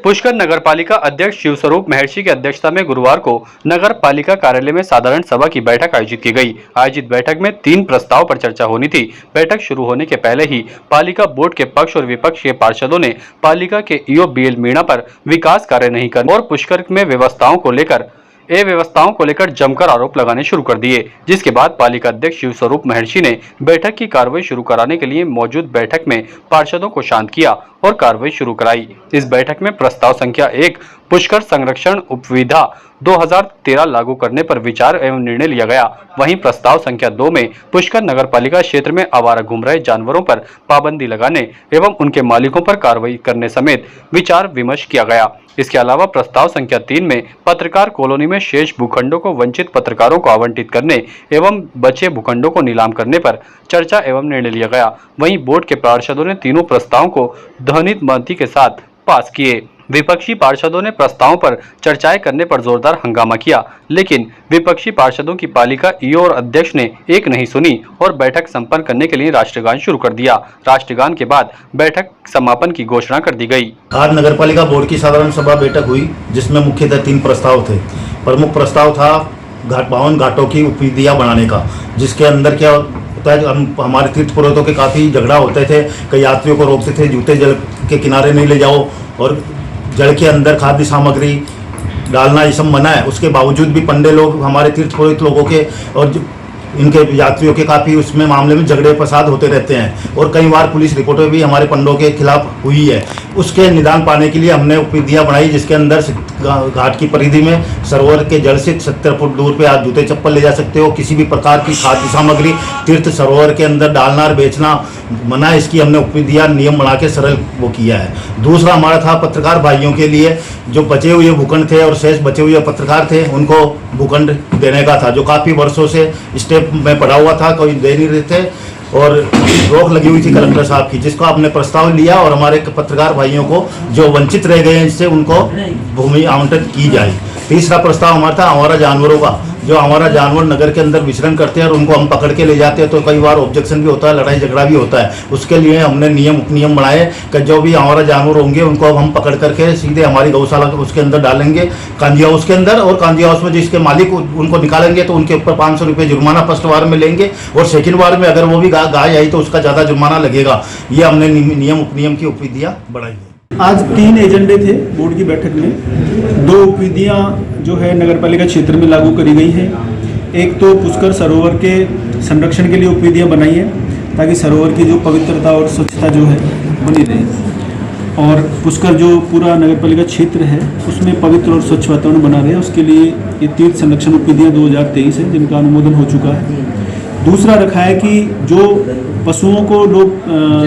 पुष्कर नगर पालिका अध्यक्ष शिवस्वरूप महर्षि की अध्यक्षता में गुरुवार को नगर पालिका कार्यालय में साधारण सभा की बैठक आयोजित की गई। आयोजित बैठक में 3 प्रस्ताव पर चर्चा होनी थी। बैठक शुरू होने के पहले ही पालिका बोर्ड के पक्ष और विपक्ष के पार्षदों ने पालिका के ईओ बीएल मीणा पर विकास कार्य नहीं करने और पुष्कर में व्यवस्थाओं को लेकर जमकर आरोप लगाने शुरू कर दिए, जिसके बाद पालिका अध्यक्ष शिवस्वरूप महर्षि ने बैठक की कार्रवाई शुरू कराने के लिए मौजूद बैठक में पार्षदों को शांत किया और कार्रवाई शुरू कराई। इस बैठक में प्रस्ताव संख्या 1 पुष्कर संरक्षण उपविधा 2013 लागू करने पर विचार एवं निर्णय लिया गया। वहीं प्रस्ताव संख्या 2 में पुष्कर नगर पालिका क्षेत्र में आवारा घूम रहे जानवरों पर पाबंदी लगाने एवं उनके मालिकों पर कार्रवाई करने समेत विचार विमर्श किया गया। इसके अलावा प्रस्ताव संख्या 3 में पत्रकार कॉलोनी में शेष भूखंडों को वंचित पत्रकारों को आवंटित करने एवं बचे भूखंडों को नीलाम करने पर चर्चा एवं निर्णय लिया गया। वहीं बोर्ड के पार्षदों ने तीनों प्रस्तावों को ध्वनिमति के साथ पास किए। विपक्षी पार्षदों ने प्रस्तावों पर चर्चाएं करने पर जोरदार हंगामा किया, लेकिन विपक्षी पार्षदों की पालिका ईओ और अध्यक्ष ने एक नहीं सुनी और बैठक संपन्न करने के लिए राष्ट्रगान शुरू कर दिया। राष्ट्रगान के बाद बैठक समापन की घोषणा कर दी गई। आज नगर पालिका बोर्ड की साधारण सभा बैठक हुई, जिसमें मुख्यतः 3 प्रस्ताव थे। प्रमुख प्रस्ताव था बावन घाटों की उपविधियां बनाने का, जिसके अंदर क्या होता है, हमारे तीर्थ पुरोहितों के काफ़ी झगड़ा होते थे। कई यात्रियों को रोकते थे, जूते जल के किनारे नहीं ले जाओ और जल के अंदर खाद्य सामग्री डालना ये सब मना है। उसके बावजूद भी पंडे लोग, हमारे तीर्थ पुरोहित लोगों के और इनके यात्रियों के काफ़ी उसमें मामले में झगड़े फसाद होते रहते हैं और कई बार पुलिस रिपोर्टें भी हमारे पंडों के खिलाफ हुई है। उसके निदान पाने के लिए हमने उपविधियां बनाई, जिसके अंदर घाट की परिधि में सरोवर के जल से 70 फुट दूर पे आप जूते चप्पल ले जा सकते हो। किसी भी प्रकार की खाद्य सामग्री तीर्थ सरोवर के अंदर डालना और बेचना मना है। इसकी हमने उपविधियां नियम बना के सरल वो किया है। दूसरा हमारा था पत्रकार भाइयों के लिए, जो बचे हुए भूखंड थे और शेष बचे हुए पत्रकार थे, उनको भूखंड देने का था, जो काफ़ी वर्षों से स्टेप में पड़ा हुआ था, कोई दे नहीं रहे थे और रोक लगी हुई थी कलेक्टर साहब की, जिसको आपने प्रस्ताव लिया और हमारे पत्रकार भाइयों को जो वंचित रह गए हैं इससे उनको भूमि आवंटित की जाए। तीसरा प्रस्ताव हमारा था आवारा जानवरों का, जो हमारा जानवर नगर के अंदर विचरण करते हैं और उनको हम पकड़ के ले जाते हैं तो कई बार ऑब्जेक्शन भी होता है, लड़ाई झगड़ा भी होता है। उसके लिए हमने उपनियम बनाए कि जो भी हमारा जानवर होंगे उनको अब हम पकड़ करके सीधे हमारी गौशाला उसके अंदर डालेंगे, कांजी हाउस के अंदर, और कांजी हाउस में जिसके मालिक उनको निकालेंगे तो उनके ऊपर 500 रुपये जुर्माना फर्स्ट बार में लेंगे और सेकेंड बार में अगर वो भी गाय आई तो उसका ज़्यादा जुर्माना लगेगा। ये हमने उपनियम की उपविधियाँ बढ़ाई है। आज 3 एजेंडे थे बोर्ड की बैठक में। 2 उपविधियां जो है नगरपालिका क्षेत्र में लागू करी गई है। एक तो पुष्कर सरोवर के संरक्षण के लिए उपविधियां बनाई है ताकि सरोवर की जो पवित्रता और स्वच्छता जो है बनी रहे और पुष्कर जो पूरा नगरपालिका क्षेत्र है उसमें पवित्र और स्वच्छ वातावरण बना रहे, उसके लिए ये तीर्थ संरक्षण उपविधियां 2023 है जिनका अनुमोदन हो चुका है। दूसरा रखा है कि जो पशुओं को लोग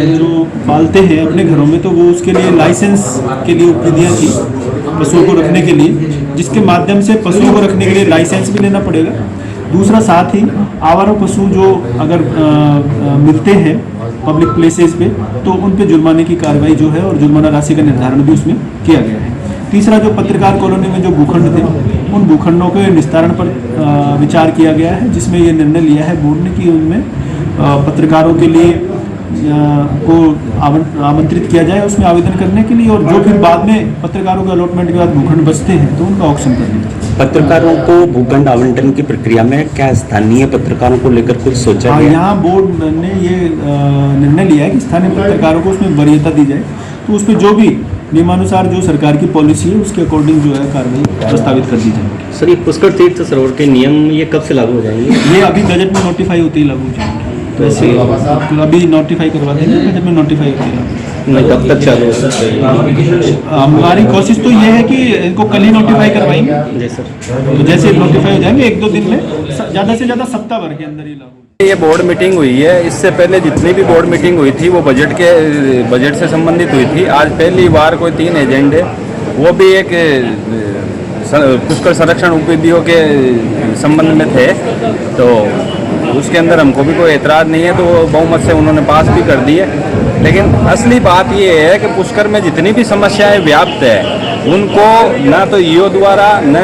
जो पालते हैं अपने घरों में, तो वो उसके लिए लाइसेंस के लिए उपविधियां थी पशुओं को रखने के लिए, जिसके माध्यम से पशुओं को रखने के लिए लाइसेंस भी लेना पड़ेगा। दूसरा साथ ही आवारा पशु जो अगर मिलते हैं पब्लिक प्लेसेस पे तो उन पे जुर्माने की कार्रवाई जो है और जुर्माना राशि का निर्धारण भी उसमें किया गया है। तीसरा जो पत्रकार कॉलोनी में जो भूखंड थे उन भूखंडों के निस्तारण पर विचार किया गया है, जिसमें ये निर्णय लिया है बोर्ड ने कि उनमें पत्रकारों के लिए को आमंत्रित किया जाए उसमें आवेदन करने के लिए, और जो फिर बाद में पत्रकारों के अलॉटमेंट के बाद भूखंड बचते हैं तो उनका ऑक्शन करने। पत्रकारों को भूखंड आवंटन की प्रक्रिया में क्या स्थानीय पत्रकारों को लेकर कुछ सोचा है? यहाँ बोर्ड ने ये निर्णय लिया है कि स्थानीय पत्रकारों को उसमें वरीयता दी जाए, तो उसमें जो भी नियमानुसार जो सरकार की पॉलिसी है उसके अकॉर्डिंग जो है कार्रवाई प्रस्तावित कर दी जाएगी। सर, ये पुष्कर तीर्थ सरोवर के नियम ये कब से लागू हो जाएंगे? ये अभी बजट में नोटिफाई होते ही लागू हो जाएंगे। तो ऐसे अभी नोटिफाई करवा देंगे, बजट में नोटिफाई होते ही कब तक चालू हो सकता है? हमारी कोशिश तो ये है कि इनको कल ही नोटिफाई करवाएंगे। जी सर, तो जैसे नोटिफाई हो जाएंगे 1-2 दिन में, ज़्यादा से ज़्यादा सप्ताह भर के अंदर ही लागू। ये बोर्ड मीटिंग हुई है, इससे पहले जितनी भी बोर्ड मीटिंग हुई थी वो बजट से संबंधित हुई थी। आज पहली बार कोई 3 एजेंडे, वो भी एक पुष्कर संरक्षण उपविधियों के संबंध में थे, तो उसके अंदर हमको भी कोई एतराज़ नहीं है, तो वो बहुमत से उन्होंने पास भी कर दिए। लेकिन असली बात ये है कि पुष्कर में जितनी भी समस्याएं व्याप्त है उनको न तो ईओ द्वारा न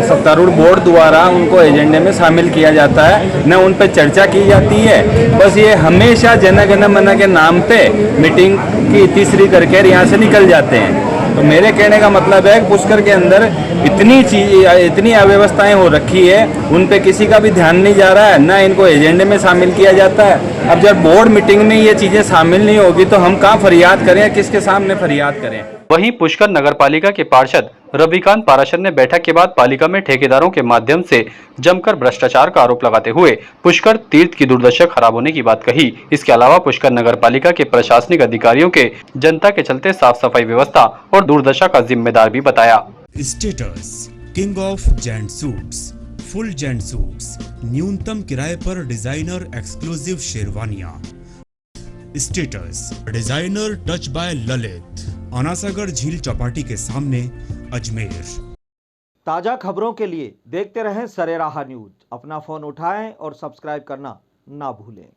सत्तारूढ़ बोर्ड द्वारा उनको एजेंडे में शामिल किया जाता है, न उन पर चर्चा की जाती है। बस ये हमेशा जन गण मन के नाम पे मीटिंग की तीसरी करके यहाँ से निकल जाते हैं। तो मेरे कहने का मतलब है कि पुष्कर के अंदर इतनी अव्यवस्थाएं हो रखी है, उन पे किसी का भी ध्यान नहीं जा रहा है, ना इनको एजेंडे में शामिल किया जाता है। अब जब बोर्ड मीटिंग में ये चीज़ें शामिल नहीं होगी तो हम कहाँ फरियाद करें, किसके सामने फरियाद करें। वहीं पुष्कर नगर पालिका के पार्षद रविकांत पाराशर ने बैठक के बाद पालिका में ठेकेदारों के माध्यम से जमकर भ्रष्टाचार का आरोप लगाते हुए पुष्कर तीर्थ की दुर्दशा खराब होने की बात कही। इसके अलावा पुष्कर नगर पालिका के प्रशासनिक अधिकारियों के जनता के चलते साफ सफाई व्यवस्था और दुर्दशा का जिम्मेदार भी बताया। Status king of gent suits, full gent suits, न्यूनतम किराए पर डिजाइनर एक्सक्लूसिव शेरवानियां। Status designer touch by Lalit, Anasagar झील चौपाटी के सामने, अजमेर। ताजा खबरों के लिए देखते रहें सरेराह न्यूज। अपना फोन उठाएं और सब्सक्राइब करना ना भूलें।